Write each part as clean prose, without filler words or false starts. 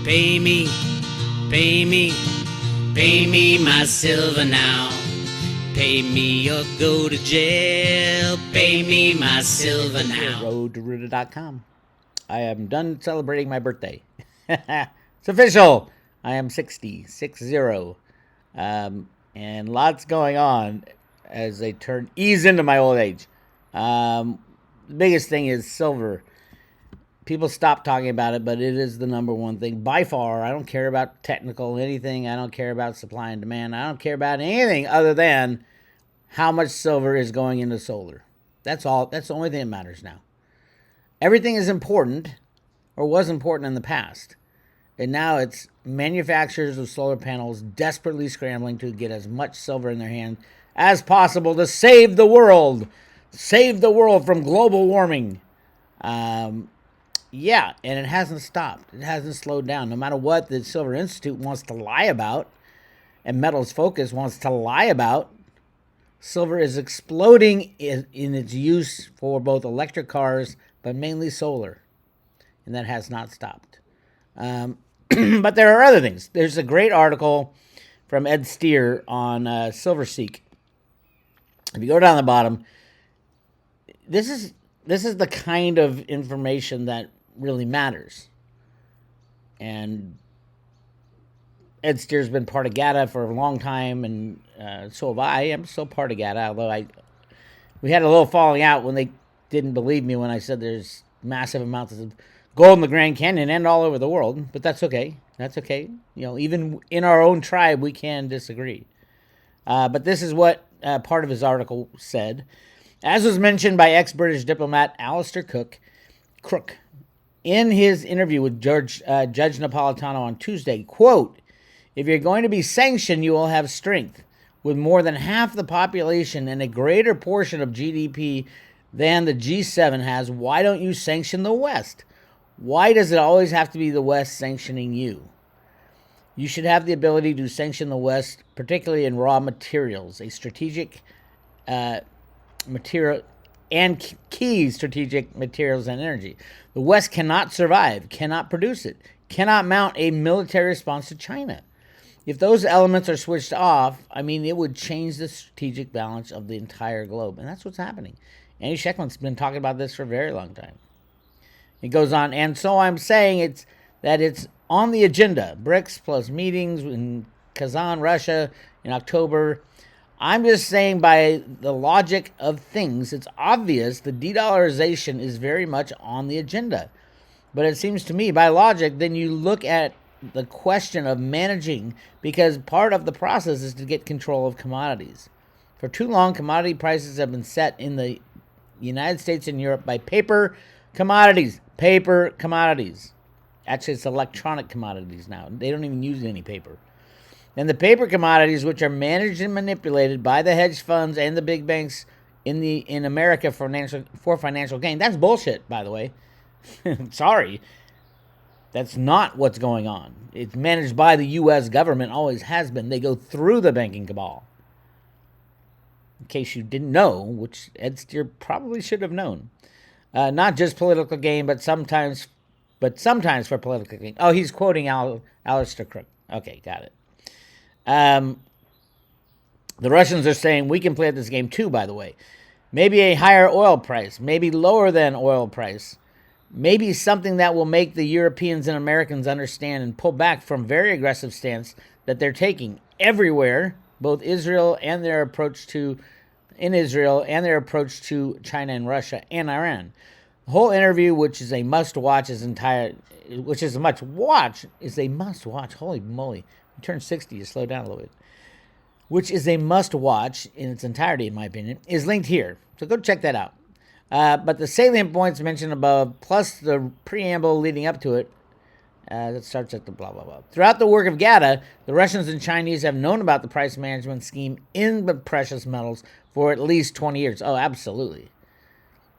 Pay me, pay me, pay me my silver now. Pay me or go to jail. Pay me my silver now. Road2Ruta.com. I am done celebrating my birthday. It's official. I am 60. And lots going on as I ease into my old age. The biggest thing is silver. People stop talking about it, but it is the number one thing by far. I don't care about technical anything. I don't care about supply and demand. I don't care about anything other than how much silver is going into solar. That's all. That's the only thing that matters now. Everything is important, or was important in the past. And now it's manufacturers of solar panels desperately scrambling to get as much silver in their hand as possible to save the world. Save the world from global warming. Yeah, and it hasn't stopped. It hasn't slowed down. No matter what the Silver Institute wants to lie about, and Metals Focus wants to lie about, silver is exploding in its use for both electric cars, but mainly solar. And that has not stopped. But there are other things. There's a great article from Ed Steer on SilverSeek. If you go down the bottom, this is the kind of information that really matters. And Ed Steer's been part of GATA for a long time, and so have I. I'm still part of GATA, although we had a little falling out when they didn't believe me when I said there's massive amounts of gold in the Grand Canyon and all over the world. But that's okay. That's okay. You know, even in our own tribe, we can disagree. But this is what part of his article said. As was mentioned by ex-British diplomat Alistair Crook in his interview with Judge Napolitano on Tuesday, quote, "If you're going to be sanctioned, you will have strength. With more than half the population and a greater portion of GDP than the G7 has, why don't you sanction the West? Why does it always have to be the West sanctioning you? You should have the ability to sanction the West, particularly in raw materials, a strategic material and key strategic materials and energy. The West cannot survive, cannot produce it, cannot mount a military response to China. If those elements are switched off, I mean, it would change the strategic balance of the entire globe." And that's what's happening. Andy Schectman's been talking about this for a very long time. It goes on, and so I'm saying it's on the agenda. BRICS plus meetings in Kazan, Russia in October. I'm just saying by the logic of things, it's obvious the de-dollarization is very much on the agenda. But it seems to me, by logic, then you look at the question of managing, because part of the process is to get control of commodities. For too long, commodity prices have been set in the United States and Europe by paper commodities. Paper commodities. Actually, it's electronic commodities now. They don't even use any paper. And the paper commodities, which are managed and manipulated by the hedge funds and the big banks in America for financial gain. That's bullshit, by the way. Sorry. That's not what's going on. It's managed by the U.S. government, always has been. They go through the banking cabal. In case you didn't know, which Ed Steer probably should have known. Not just political gain, but sometimes for political gain. Oh, he's quoting Alistair Crook. Okay, got it. The Russians are saying we can play at this game too, by the way. Maybe a higher oil price, maybe lower than oil price, maybe something that will make the Europeans and Americans understand and pull back from very aggressive stance that they're taking everywhere, both Israel and their approach to China and Russia and Iran. The whole interview, which is a must-watch, is a must-watch. Holy moly. You turn 60, you slow down a little bit. Which is a must-watch in its entirety, in my opinion, is linked here. So go check that out. But the salient points mentioned above, plus the preamble leading up to it, that starts at the blah, blah, blah. Throughout the work of GATA, the Russians and Chinese have known about the price management scheme in the precious metals for at least 20 years. Oh, absolutely.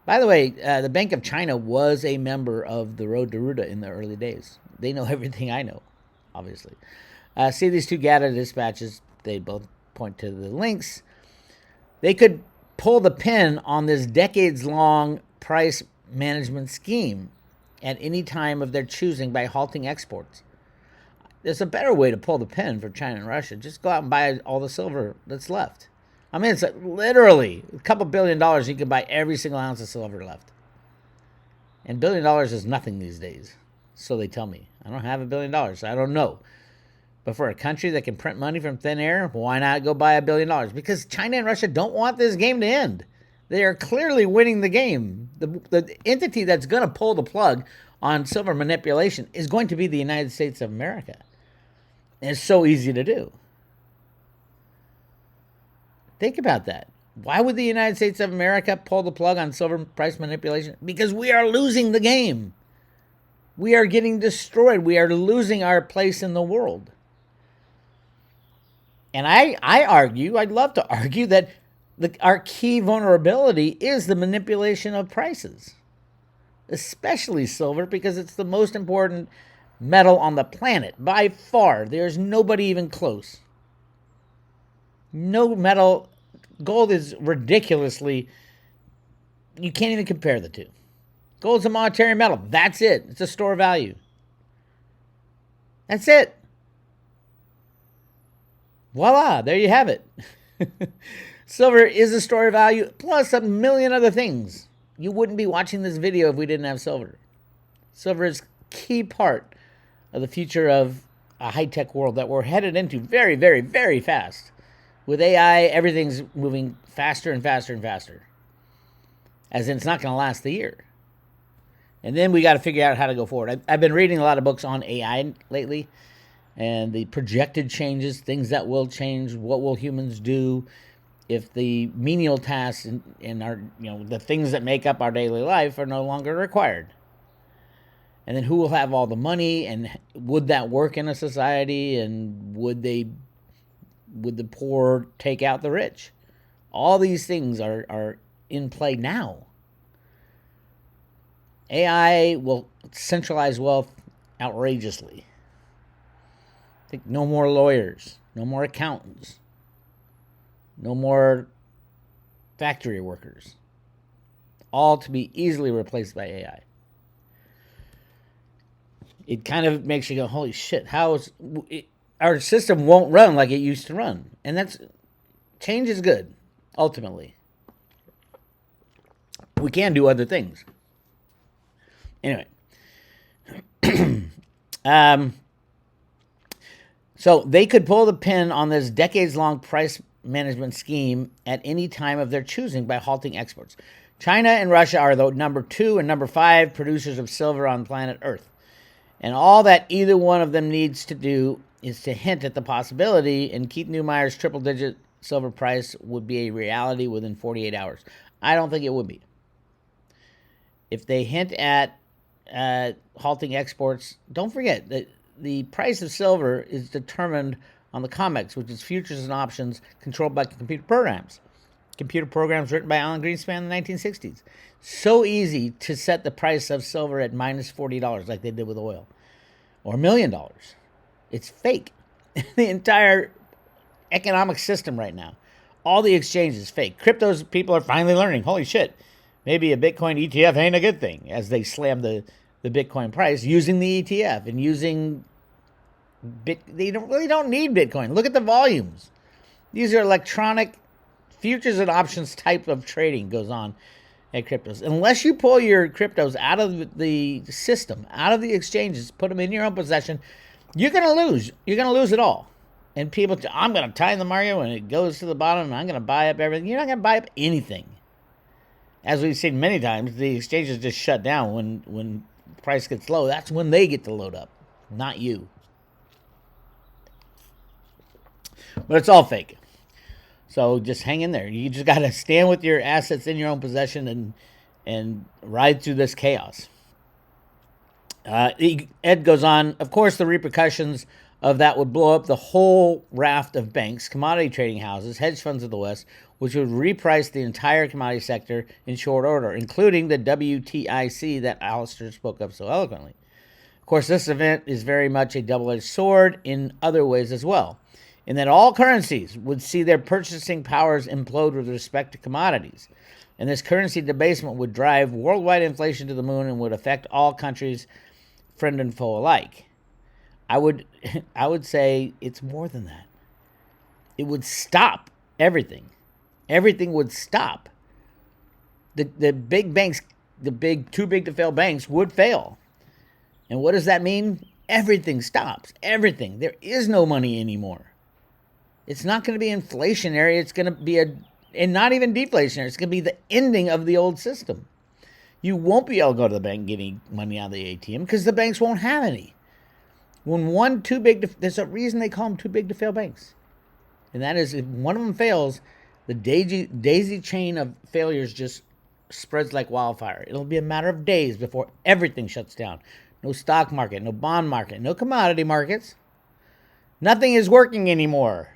By the way, the Bank of China was a member of the Road to Ruta in the early days. They know everything I know, obviously. See these two GATA dispatches. They both point to the links. They could pull the pin on this decades-long price management scheme at any time of their choosing by halting exports. there's a better way to pull the pin for China and Russia. Just go out and buy all the silver that's left. I mean, it's literally a couple $1 billion. You can buy every single ounce of silver left. And $1 billion is nothing these days. So they tell me. I don't have $1 billion, so I don't know. But for a country that can print money from thin air, why not go buy $1 billion? Because China and Russia don't want this game to end. They are clearly winning the game. The entity that's going to pull the plug on silver manipulation is going to be the United States of America. And it's so easy to do. Think about that. Why would the United States of America pull the plug on silver price manipulation? Because we are losing the game. We are getting destroyed. We are losing our place in the world. And I argue, I'd love to argue that our key vulnerability is the manipulation of prices, especially silver, because it's the most important metal on the planet by far. There's nobody even close. No metal. Gold is ridiculously, you can't even compare the two. Gold's a monetary metal. That's it. It's a store of value. That's it. Voila, there you have it. Silver is a store of value, plus a million other things. You wouldn't be watching this video if we didn't have silver. Silver is a key part of the future of a high-tech world that we're headed into very, very, very fast. With AI, everything's moving faster and faster and faster. As in, it's not going to last the year. And then we got to figure out how to go forward. I've been reading a lot of books on AI lately, and the projected changes, things that will change, what will humans do if the menial tasks in our, the things that make up our daily life are no longer required. And then who will have all the money, and would that work in a society, and would the poor take out the rich? All these things are in play now. AI will centralize wealth outrageously. I think no more lawyers, no more accountants, no more factory workers. All to be easily replaced by AI. It kind of makes you go, holy shit, our system won't run like it used to run. And change is good, ultimately. We can do other things. Anyway. So they could pull the pin on this decades-long price management scheme at any time of their choosing by halting exports. China and Russia are the number 2 and number 5 producers of silver on planet Earth. And all that either one of them needs to do is to hint at the possibility, and Keith Neumeyer's triple-digit silver price would be a reality within 48 hours. I don't think it would be. If they hint at halting exports, don't forget that the price of silver is determined on the COMEX, which is futures and options controlled by computer programs. Computer programs written by Alan Greenspan in the 1960s. So easy to set the price of silver at minus $40 like they did with oil. Or $1 million. It's fake. The entire economic system right now. All the exchange is fake. Cryptos, people are finally learning, holy shit, maybe a Bitcoin ETF ain't a good thing, as they slam the Bitcoin price using the ETF and using they really don't need Bitcoin. Look at the volumes. These are electronic futures and options type of trading goes on at cryptos. Unless you pull your cryptos out of the system, out of the exchanges, put them in your own possession, you're going to lose. You're going to lose it all. And people, I'm going to time the market when it goes to the bottom, and I'm going to buy up everything. You're not going to buy up anything. As we've seen many times, the exchanges just shut down when the price gets low. That's when they get to load up, not you. But it's all fake. So just hang in there. You just got to stand with your assets in your own possession and ride through this chaos. Ed goes on, of course, the repercussions of that would blow up the whole raft of banks, commodity trading houses, hedge funds of the West, which would reprice the entire commodity sector in short order, including the WTIC that Alistair spoke of so eloquently. Of course, this event is very much a double-edged sword in other ways as well, in that all currencies would see their purchasing powers implode with respect to commodities. And this currency debasement would drive worldwide inflation to the moon and would affect all countries, friend and foe alike. I would I would say it's more than that. It would stop everything. Everything would stop. The big banks, the big too big to fail banks would fail. And what does that mean? Everything stops. Everything. There is no money anymore. It's not going to be inflationary. It's going to be and not even deflationary. It's going to be the ending of the old system. You won't be able to go to the bank and get any money out of the ATM because the banks won't have any. When there's a reason they call them too big to fail banks. And that is if one of them fails, the daisy chain of failures just spreads like wildfire. It'll be a matter of days before everything shuts down. No stock market, no bond market, no commodity markets. Nothing is working anymore.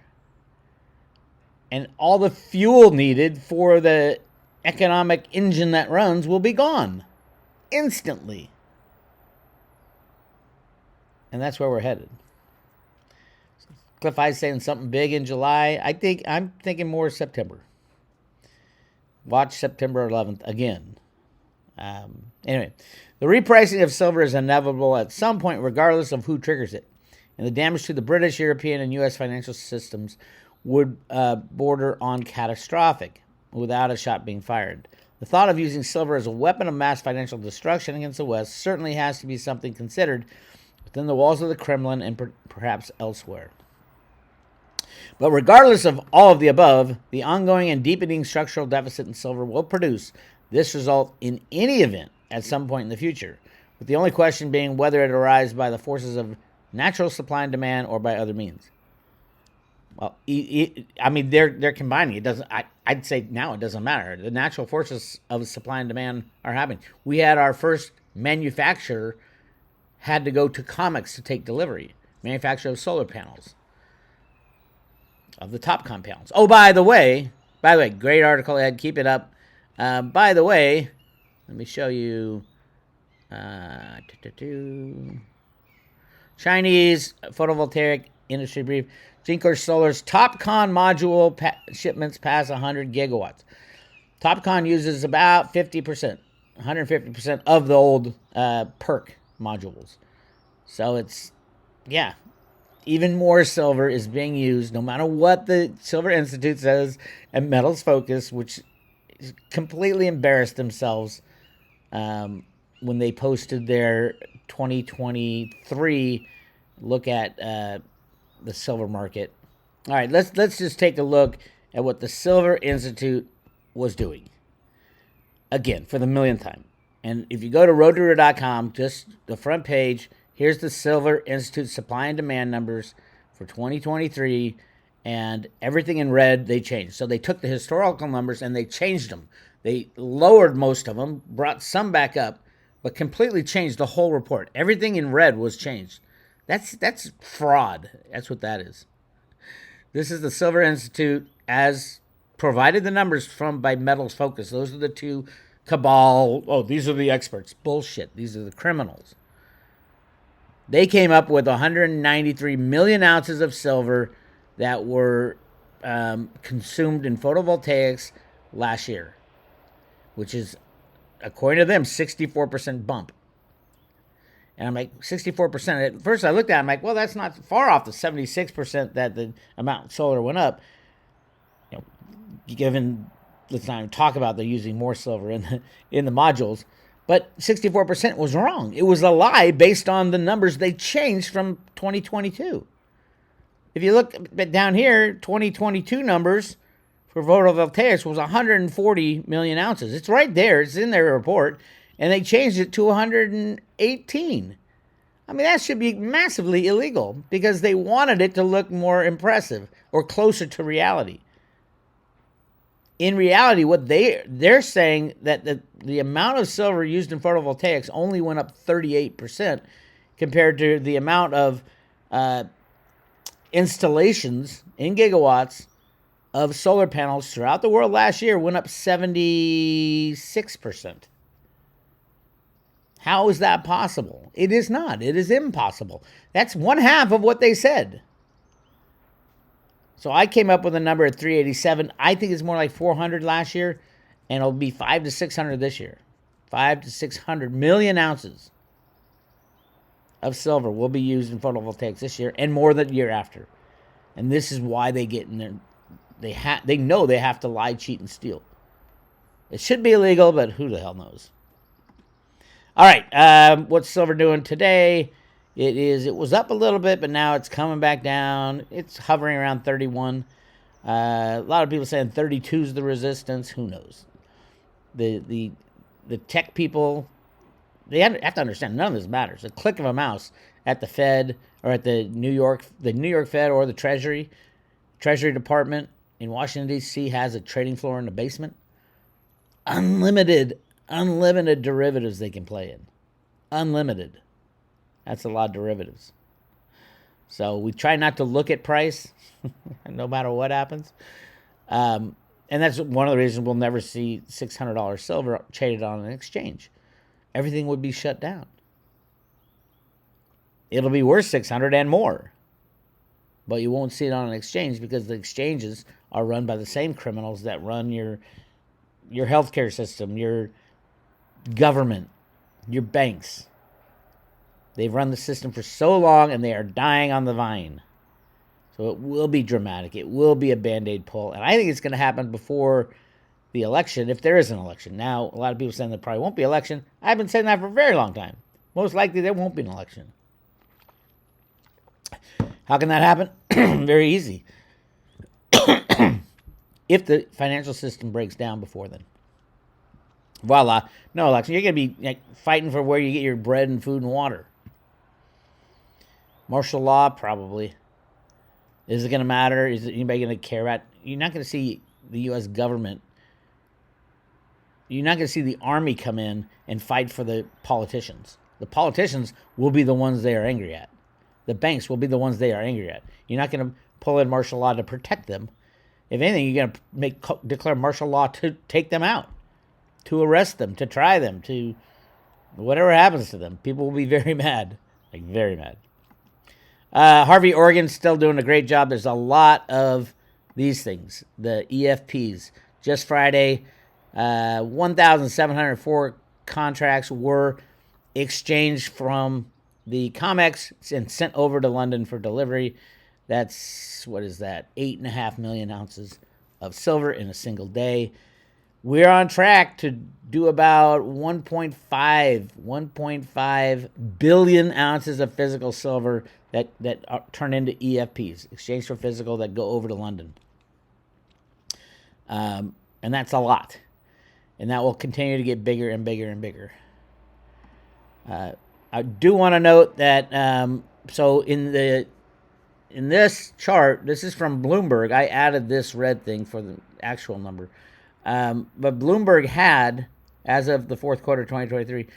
And all the fuel needed for the economic engine that runs will be gone instantly. And that's where we're headed. Cliff I's saying something big in July. I'm thinking more September. Watch September 11th again. Anyway, the repricing of silver is inevitable at some point, regardless of who triggers it. And the damage to the British, European, and U.S. financial systems would border on catastrophic without a shot being fired. The thought of using silver as a weapon of mass financial destruction against the West certainly has to be something considered within the walls of the Kremlin and perhaps elsewhere. But regardless of all of the above, the ongoing and deepening structural deficit in silver will produce this result in any event at some point in the future, with the only question being whether it arises by the forces of natural supply and demand or by other means. Well, I mean, they're combining. It doesn't. I'd say now it doesn't matter. The natural forces of supply and demand are happening. We had our first manufacturer had to go to COMEX to take delivery. Manufacturer of solar panels, of the TOPCon panels. Oh, by the way, great article, Ed. Keep it up. By the way, let me show you. Chinese photovoltaic industry brief. Jinko Solar's TOPCon module shipments pass 100 gigawatts. TOPCon uses about 50%, 150% of the old PERC modules. So it's, even more silver is being used, no matter what the Silver Institute says and Metals Focus, which completely embarrassed themselves when they posted their 2023 look at the silver market. All right, let's just take a look at what the Silver Institute was doing. Again, for the millionth time. And if you go to roadrooter.com, just the front page, here's the Silver Institute supply and demand numbers for 2023, and everything in red they changed. So they took the historical numbers and they changed them. They lowered most of them, brought some back up, but completely changed the whole report. Everything in red was changed. That's fraud. That's what that is. This is the Silver Institute as provided the numbers by Metals Focus. Those are the two cabal. Oh, these are the experts. Bullshit. These are the criminals. They came up with 193 million ounces of silver that were consumed in photovoltaics last year, which is, according to them, 64% bump. And I'm like, 64%. At first I looked at it, I'm like, well, that's not far off the 76% that the amount of solar went up. You know, given, let's not even talk about they're using more silver in the modules. But 64% was wrong. It was a lie based on the numbers they changed from 2022. If you look down here, 2022 numbers for photovoltaics was 140 million ounces. It's right there. It's in their report. And they changed it to 118. I mean, that should be massively illegal because they wanted it to look more impressive or closer to reality. In reality, what they're saying that the amount of silver used in photovoltaics only went up 38% compared to the amount of installations in gigawatts of solar panels throughout the world last year went up 76%. How is that possible? It is not. It is impossible. That's one half of what they said. So I came up with a number at 387. I think it's more like 400 last year, and it'll be 500 to 600 this year. 500 to 600 million ounces of silver will be used in photovoltaics this year and more the year after. And this is why they get in there. They know they have to lie, cheat, and steal. It should be illegal, but who the hell knows? All right, what's silver doing today? It was up a little bit, but now it's coming back down. It's hovering around 31. A lot of people saying 32 is the resistance. Who knows? The tech people, they have to understand none of this matters. A click of a mouse at the Fed or at the New York Fed or the Treasury Department in Washington, D.C. has a trading floor in the basement. Unlimited derivatives they can play in. Unlimited. That's a lot of derivatives. So we try not to look at price no matter what happens. And that's one of the reasons we'll never see $600 silver traded on an exchange. Everything would be shut down. It'll be worth 600 and more. But you won't see it on an exchange because the exchanges are run by the same criminals that run your healthcare system, your government, your banks. They've run the system for so long and they are dying on the vine. So it will be dramatic. It will be a Band-Aid pull. And I think it's going to happen before the election, if there is an election. Now, a lot of people saying there probably won't be an election. I've been saying that for a very long time. Most likely there won't be an election. How can that happen? Very easy. If the financial system breaks down before then. Voila. No election. You're going to be fighting for where you get your bread and food and water. Martial law, probably. Is it going to matter? Is anybody going to care about? You're not going to see the U.S. government. You're not going to see the army come in and fight for the politicians. The politicians will be the ones they are angry at. The banks will be the ones they are angry at. You're not going to pull in martial law to protect them. If anything, you're going to declare martial law to take them out, to arrest them, to try them, to whatever happens to them. People will be very mad, like very mad. Harvey Oregon's still doing a great job. There's a lot of these things, the EFPs. Just Friday, 1,704 contracts were exchanged from the COMEX and sent over to London for delivery. That's, 8.5 million ounces of silver in a single day. We're on track to do about 1.5 billion ounces of physical silver that turn into EFPs, exchange for physical, that go over to London. And that's a lot. And that will continue to get bigger and bigger and bigger. I do want to note that, so in this chart, this is from Bloomberg. I added this red thing for the actual number. But Bloomberg had, as of the fourth quarter of 2023,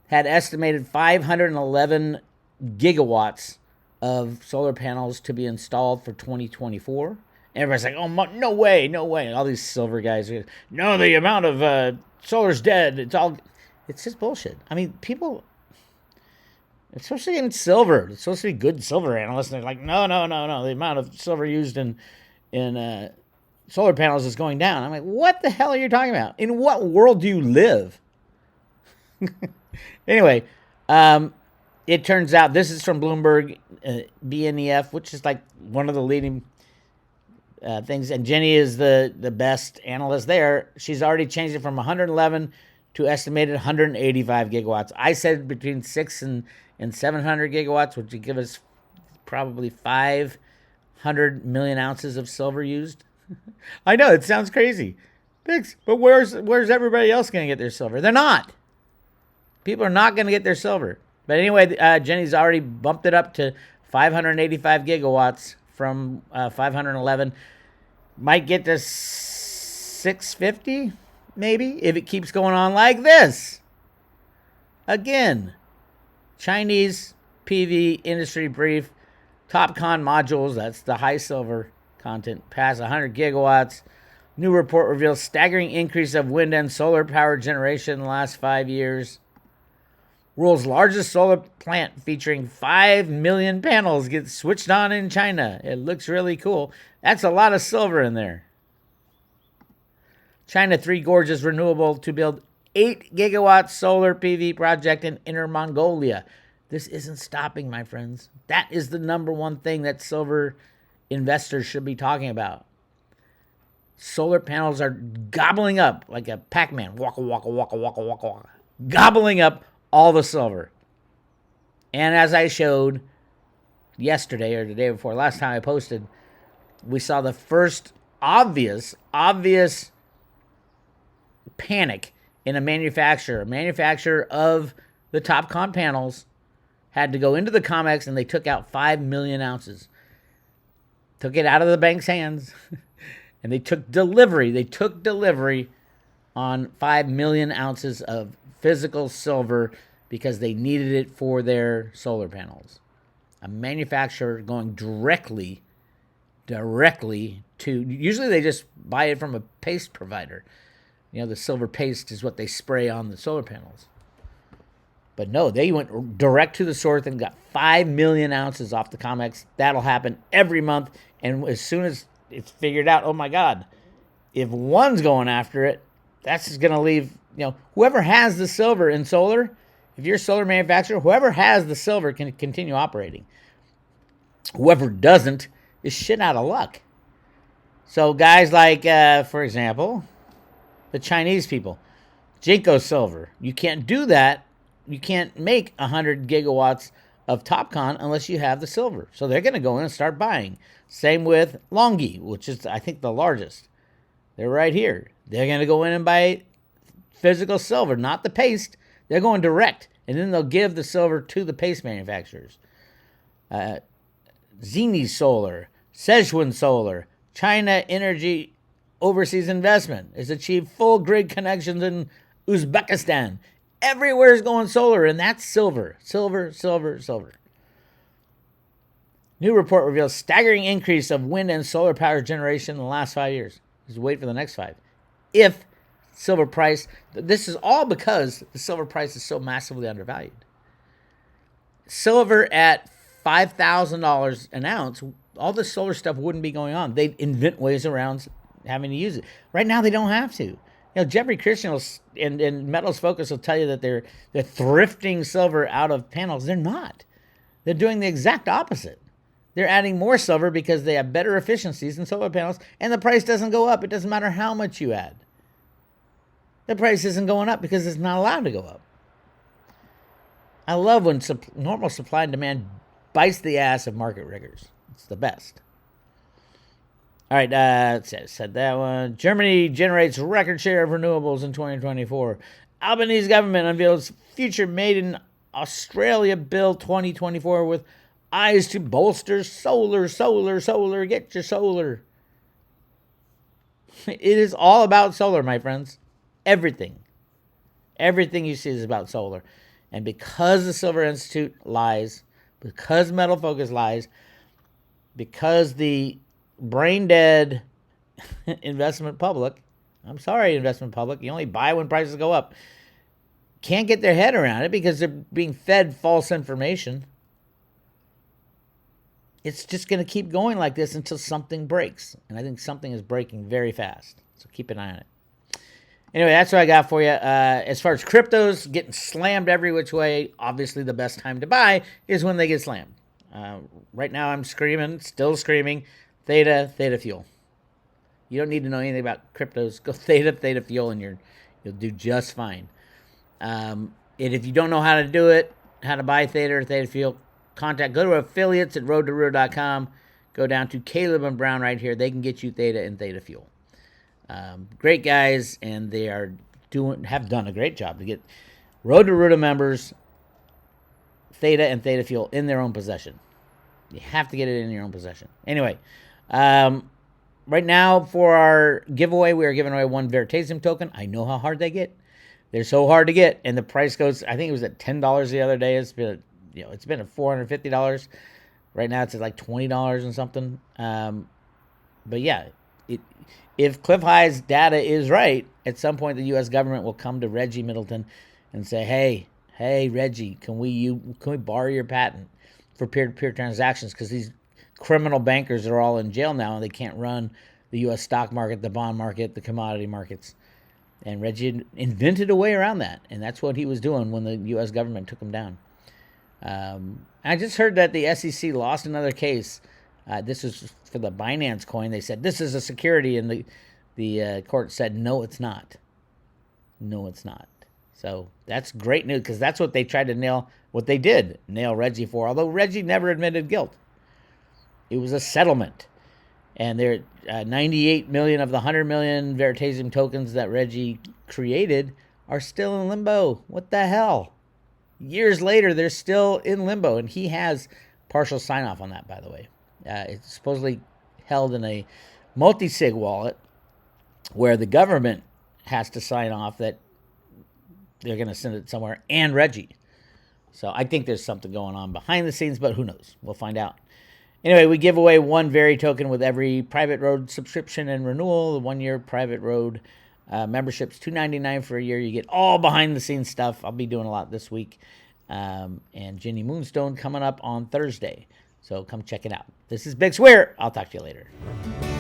had estimated 511 gigawatts of solar panels to be installed for 2024. Everybody's like, oh, no way. And all these silver guys are, no, the amount of solar's dead. It's just bullshit. I mean, people, especially in silver, it's supposed to be good silver analysts, and they're like, no. The amount of silver used in solar panels is going down. I'm like, what the hell are you talking about? In what world do you live? Anyway, it turns out, this is from Bloomberg, BNEF, which is like one of the leading things. And Jenny is the best analyst there. She's already changed it from 111 to estimated 185 gigawatts. I said between 600 and 700 gigawatts, which would give us probably 500 million ounces of silver used. I know, it sounds crazy. Bix, but where's everybody else going to get their silver? They're not. People are not going to get their silver. But anyway, Jenny's already bumped it up to 585 gigawatts from 511. Might get to 650, maybe, if it keeps going on like this. Again, Chinese PV industry brief, TOPCon modules, that's the high silver content, past 100 gigawatts. New report reveals staggering increase of wind and solar power generation in the last 5 years. World's largest solar plant featuring 5 million panels gets switched on in China. It looks really cool. That's a lot of silver in there. China Three Gorges Renewable to build 8 gigawatt solar PV project in Inner Mongolia. This isn't stopping, my friends. That is the number one thing that silver investors should be talking about. Solar panels are gobbling up like a Pac-Man, waka, waka, waka, waka, waka, waka, gobbling up all the silver. And as I showed yesterday or the day before, last time I posted, we saw the first obvious panic in a manufacturer. A manufacturer of the TOPCon panels had to go into the COMEX and they took out 5 million ounces. Took it out of the bank's hands and they took delivery. They took delivery on 5 million ounces of physical silver because they needed it for their solar panels. A manufacturer going directly to, usually they just buy it from a paste provider. You know, the silver paste is what they spray on the solar panels. But no, they went direct to the source and got 5 million ounces off the COMEX. That'll happen every month. And as soon as it's figured out, oh my God, if one's going after it, that's just going to leave, whoever has the silver in solar, if you're a solar manufacturer, whoever has the silver can continue operating. Whoever doesn't is shit out of luck. So guys like, for example, the Chinese people, Jinko Silver, you can't do that. You can't make 100 gigawatts of TOPCon unless you have the silver. So they're going to go in and start buying. Same with Longi, which is, I think, the largest. They're right here. They're going to go in and buy physical silver, not the paste. They're going direct, and then they'll give the silver to the paste manufacturers. Zini Solar, Sichuan Solar, China Energy Overseas Investment has achieved full grid connections in Uzbekistan. Everywhere is going solar, and that's silver. Silver, silver, silver. New report reveals staggering increase of wind and solar power generation in the last 5 years. Just wait for the next 5. If silver price, this is all because the silver price is so massively undervalued. Silver at $5,000 an ounce, all this solar stuff wouldn't be going on. They'd invent ways around having to use it. Right now, they don't have to. Jeffrey Christian and Metals Focus will tell you that they're thrifting silver out of panels. They're not. They're doing the exact opposite. They're adding more silver because they have better efficiencies in solar panels, and the price doesn't go up. It doesn't matter how much you add. The price isn't going up because it's not allowed to go up. I love when normal supply and demand bites the ass of market riggers. It's the best. All right, said that one. Germany generates record share of renewables in 2024. Albanese government unveils future made in Australia bill 2024 with eyes to bolster solar. Get your solar. It is all about solar, my friends. Everything you see is about solar. And because the Silver Institute lies, because Metal Focus lies, because the brain dead investment public, I'm sorry, investment public, you only buy when prices go up, can't get their head around it because they're being fed false information. It's just going to keep going like this until something breaks. And I think something is breaking very fast. So keep an eye on it. Anyway, that's what I got for you. As far as cryptos getting slammed every which way, obviously the best time to buy is when they get slammed. Right now I'm still screaming, Theta Fuel. You don't need to know anything about cryptos. Go Theta Fuel, and you'll do just fine. And if you don't know how to do it, how to buy Theta or Theta Fuel, go to affiliates at roadtoroto.com. Go down to Caleb and Brown right here. They can get you Theta and Theta Fuel. Great guys, and they have done a great job to get Road to Roto members Theta and Theta Fuel in their own possession. You have to get it in your own possession. Anyway, right now for our giveaway, we are giving away one Veritasium token. I know how hard they get. They're so hard to get, and the price goes. I think it was at $10 the other day. It's been at $450. Right now it's at like $20 and something. But yeah, if Cliff High's data is right, at some point the U.S. government will come to Reggie Middleton and say, "Hey, Reggie, can we borrow your patent for peer-to-peer transactions? Because these criminal bankers are all in jail now and they can't run the U.S. stock market, the bond market, the commodity markets." And Reggie invented a way around that, and that's what he was doing when the U.S. government took him down. I just heard that the SEC lost another case. This is for the Binance coin. They said this is a security, and the court said no, it's not. No, it's not. So that's great news, because that's what they tried to nail. What they did nail Reggie for, although Reggie never admitted guilt. It was a settlement, and there 98 million of the 100 million Veritasium tokens that Reggie created are still in limbo. What the hell? Years later, they're still in limbo, and he has partial sign-off on that, by the way. It's supposedly held in a multi-sig wallet where the government has to sign off that they're going to send it somewhere, and Reggie. So I think there's something going on behind the scenes, but who knows? We'll find out. Anyway, we give away one Veri token with every private road subscription and renewal. The 1-year private road membership's $2.99 for a year. You get all behind the scenes stuff. I'll be doing a lot this week. And Ginny Moonstone coming up on Thursday. So come check it out. This is Bix Weir. I'll talk to you later.